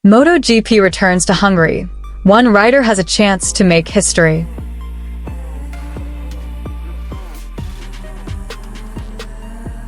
MotoGP returns to Hungary. One rider has a chance to make history.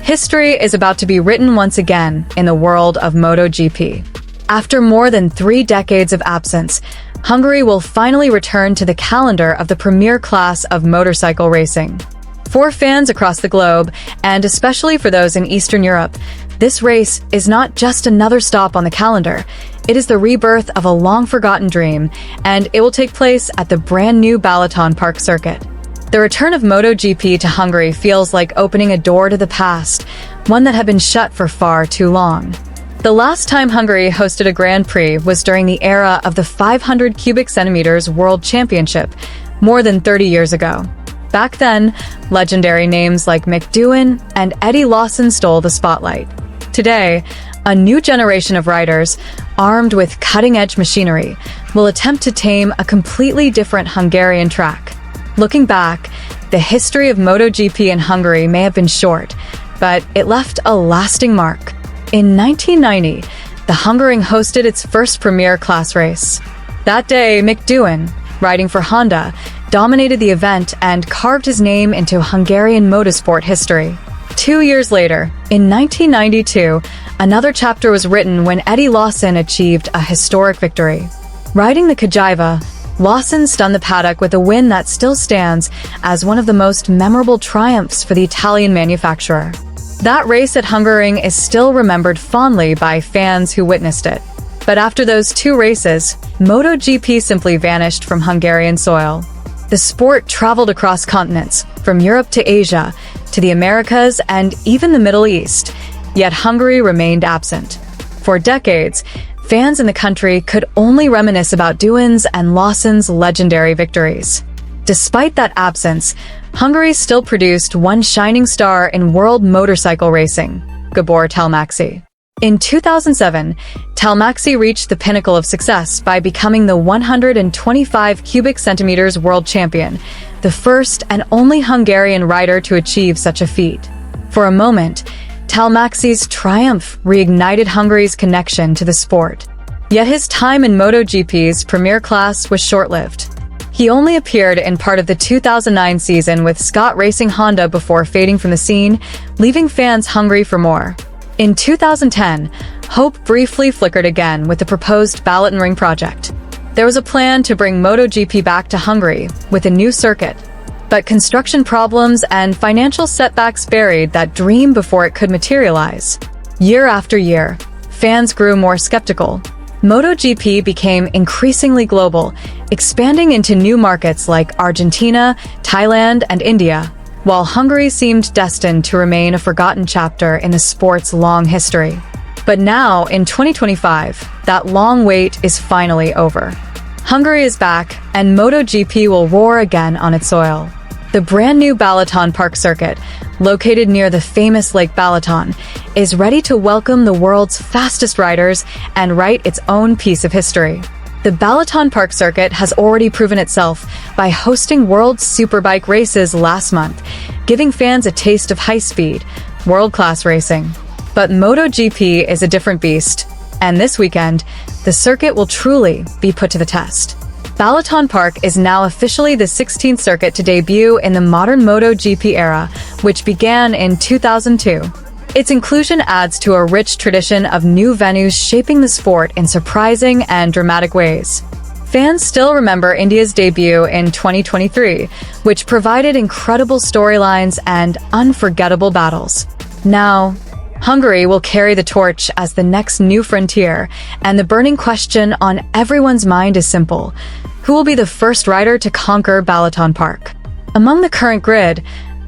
History is about to be written once again in the world of MotoGP. After more than 3 decades of absence, Hungary will finally return to the calendar of the premier class of motorcycle racing. For fans across the globe, and especially for those in Eastern Europe, this race is not just another stop on the calendar. It is the rebirth of a long-forgotten dream, and it will take place at the brand-new Balaton Park circuit. The return of MotoGP to Hungary feels like opening a door to the past, one that had been shut for far too long. The last time Hungary hosted a Grand Prix was during the era of the 500 cubic centimeters World Championship, more than 30 years ago. Back then, legendary names like Mick Doohan and Eddie Lawson stole the spotlight. Today, a new generation of riders, armed with cutting-edge machinery, will attempt to tame a completely different Hungarian track. Looking back, the history of MotoGP in Hungary may have been short, but it left a lasting mark. In 1990, the Hungaroring hosted its first premier class race. That day, Mick Doohan, riding for Honda, dominated the event and carved his name into Hungarian motorsport history. 2 years later, in 1992, another chapter was written when Eddie Lawson achieved a historic victory. Riding the Cagiva, Lawson stunned the paddock with a win that still stands as one of the most memorable triumphs for the Italian manufacturer. That race at Hungaroring is still remembered fondly by fans who witnessed it. But after those 2 races, MotoGP simply vanished from Hungarian soil. The sport traveled across continents, from Europe to Asia, to the Americas and even the Middle East, yet Hungary remained absent. For decades, fans in the country could only reminisce about Doohan's and Lawson's legendary victories. Despite that absence, Hungary still produced one shining star in world motorcycle racing, Gabor Telmaxi. In 2007, Telmaxi reached the pinnacle of success by becoming the 125 cubic centimeters world champion, the first and only Hungarian rider to achieve such a feat. For a moment, Telmaxi's triumph reignited Hungary's connection to the sport. Yet his time in MotoGP's premier class was short-lived. He only appeared in part of the 2009 season with Scott Racing Honda before fading from the scene, leaving fans hungry for more. In 2010, hope briefly flickered again with the proposed Balaton Ring project. There was a plan to bring MotoGP back to Hungary with a new circuit, but construction problems and financial setbacks buried that dream before it could materialize. Year after year, fans grew more skeptical. MotoGP became increasingly global, expanding into new markets like Argentina, Thailand, and India, while Hungary seemed destined to remain a forgotten chapter in the sport's long history. But now, in 2025, that long wait is finally over. Hungary is back, and MotoGP will roar again on its soil. The brand-new Balaton Park circuit, located near the famous Lake Balaton, is ready to welcome the world's fastest riders and write its own piece of history. The Balaton Park circuit has already proven itself by hosting World Superbike races last month, giving fans a taste of high-speed, world-class racing. But MotoGP is a different beast, and this weekend, the circuit will truly be put to the test. Balaton Park is now officially the 16th circuit to debut in the modern MotoGP era, which began in 2002. Its inclusion adds to a rich tradition of new venues shaping the sport in surprising and dramatic ways. Fans still remember India's debut in 2023, which provided incredible storylines and unforgettable battles. Now, Hungary will carry the torch as the next new frontier, and the burning question on everyone's mind is simple: who will be the first rider to conquer Balaton Park? Among the current grid,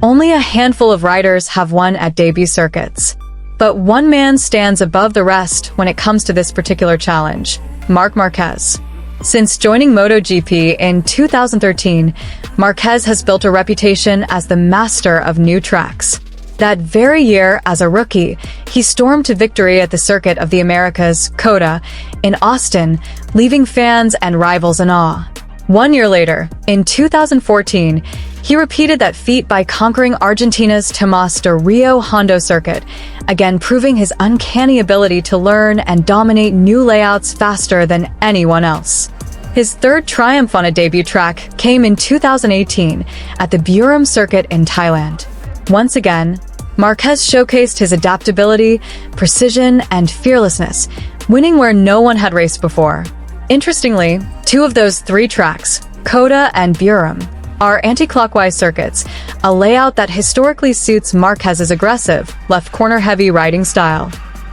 only a handful of riders have won at debut circuits. But one man stands above the rest when it comes to this particular challenge: Marquez. Since joining MotoGP in 2013, Marquez has built a reputation as the master of new tracks. That very year, as a rookie, he stormed to victory at the Circuit of the Americas, COTA, in Austin, leaving fans and rivals in awe. 1 year later, in 2014, he repeated that feat by conquering Argentina's Tomás de Rio Hondo circuit, again proving his uncanny ability to learn and dominate new layouts faster than anyone else. His third triumph on a debut track came in 2018 at the Buram circuit in Thailand. Once again, Marquez showcased his adaptability, precision, and fearlessness, winning where no one had raced before. Interestingly, 2 of those 3 tracks, Koda and Buram, are anti-clockwise circuits, a layout that historically suits Marquez's aggressive, left corner-heavy riding style.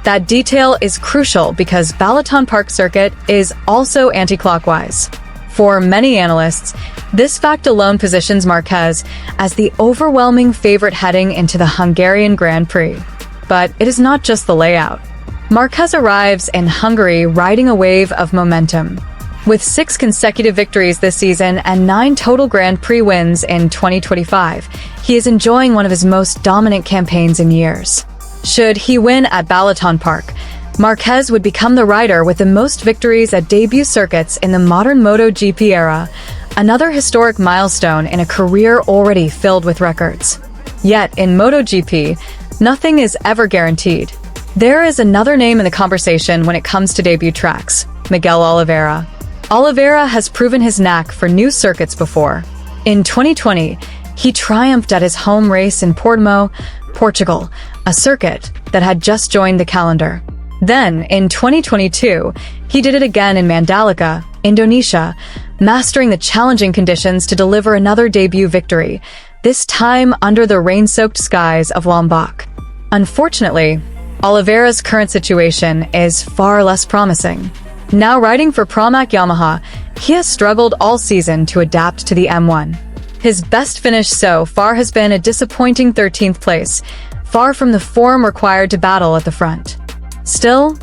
That detail is crucial because Balaton Park circuit is also anti-clockwise. For many analysts, this fact alone positions Marquez as the overwhelming favorite heading into the Hungarian Grand Prix. But it is not just the layout. Marquez arrives in Hungary riding a wave of momentum. With 6 consecutive victories this season and 9 total Grand Prix wins in 2025, he is enjoying one of his most dominant campaigns in years. Should he win at Balaton Park, Marquez would become the rider with the most victories at debut circuits in the modern MotoGP era, another historic milestone in a career already filled with records. Yet, in MotoGP, nothing is ever guaranteed. There is another name in the conversation when it comes to debut tracks: Miguel Oliveira. Oliveira has proven his knack for new circuits before. In 2020, he triumphed at his home race in Portimão, Portugal, a circuit that had just joined the calendar. Then, in 2022, he did it again in Mandalika, Indonesia, mastering the challenging conditions to deliver another debut victory, this time under the rain-soaked skies of Lombok. Unfortunately, Oliveira's current situation is far less promising. Now riding for Pramac Yamaha, he has struggled all season to adapt to the M1. His best finish so far has been a disappointing 13th place, far from the form required to battle at the front. Still,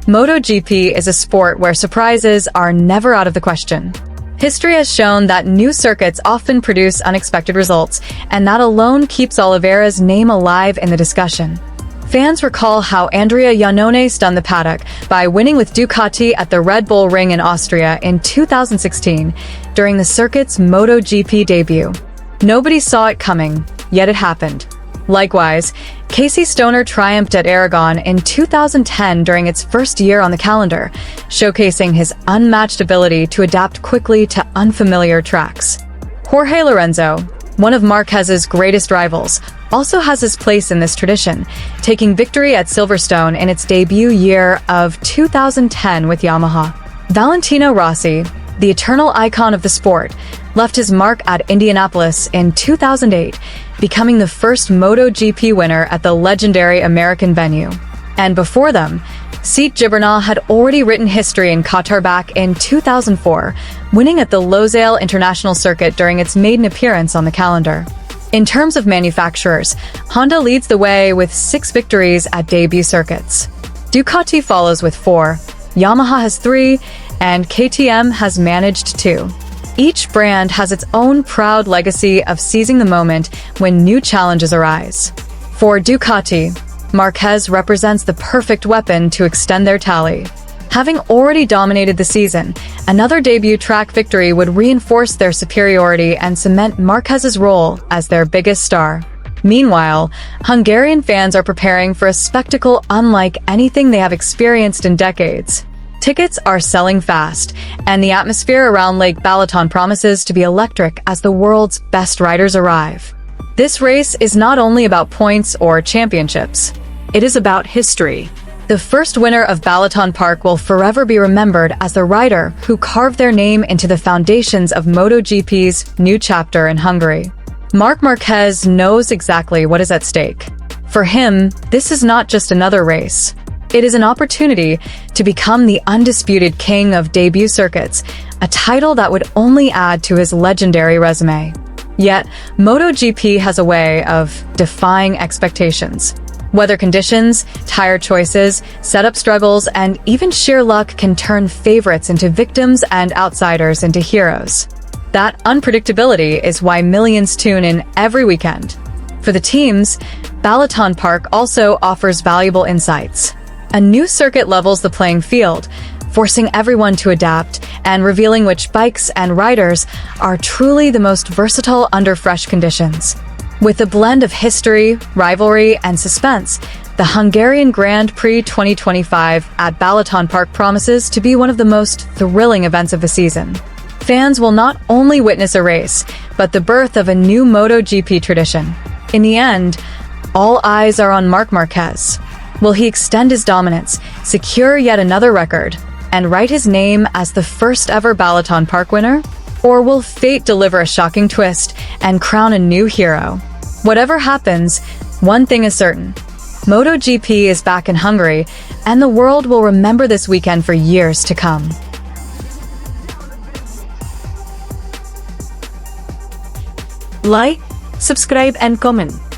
MotoGP is a sport where surprises are never out of the question. History has shown that new circuits often produce unexpected results, and that alone keeps Oliveira's name alive in the discussion. Fans recall how Andrea Iannone stunned the paddock by winning with Ducati at the Red Bull Ring in Austria in 2016 during the circuit's MotoGP debut. Nobody saw it coming, yet it happened. Likewise, Casey Stoner triumphed at Aragon in 2010 during its first year on the calendar, showcasing his unmatched ability to adapt quickly to unfamiliar tracks. Jorge Lorenzo, one of Marquez's greatest rivals, also has his place in this tradition, taking victory at Silverstone in its debut year of 2010 with Yamaha. Valentino Rossi, the eternal icon of the sport, left his mark at Indianapolis in 2008, becoming the first MotoGP winner at the legendary American venue. And before them, Seat Gibernal had already written history in Qatar back in 2004, winning at the Losail International Circuit during its maiden appearance on the calendar. In terms of manufacturers, Honda leads the way with 6 victories at debut circuits. Ducati follows with 4, Yamaha has 3, and KTM has managed 2. Each brand has its own proud legacy of seizing the moment when new challenges arise. For Ducati, Marquez represents the perfect weapon to extend their tally. Having already dominated the season, another debut track victory would reinforce their superiority and cement Marquez's role as their biggest star. Meanwhile, Hungarian fans are preparing for a spectacle unlike anything they have experienced in decades. Tickets are selling fast, and the atmosphere around Lake Balaton promises to be electric as the world's best riders arrive. This race is not only about points or championships. It is about history. The first winner of Balaton Park will forever be remembered as the rider who carved their name into the foundations of MotoGP's new chapter in Hungary. Marc Marquez knows exactly what is at stake. For him, this is not just another race. It is an opportunity to become the undisputed king of debut circuits, a title that would only add to his legendary resume. Yet, MotoGP has a way of defying expectations. Weather conditions, tire choices, setup struggles, and even sheer luck can turn favorites into victims and outsiders into heroes. That unpredictability is why millions tune in every weekend. For the teams, Balaton Park also offers valuable insights. A new circuit levels the playing field, forcing everyone to adapt and revealing which bikes and riders are truly the most versatile under fresh conditions. With a blend of history, rivalry, and suspense, the Hungarian Grand Prix 2025 at Balaton Park promises to be one of the most thrilling events of the season. Fans will not only witness a race, but the birth of a new MotoGP tradition. In the end, all eyes are on Marquez. Will he extend his dominance, secure yet another record, and write his name as the first ever Balaton Park winner? Or will fate deliver a shocking twist and crown a new hero? Whatever happens, one thing is certain. MotoGP is back in Hungary, and the world will remember this weekend for years to come. Like, subscribe and comment.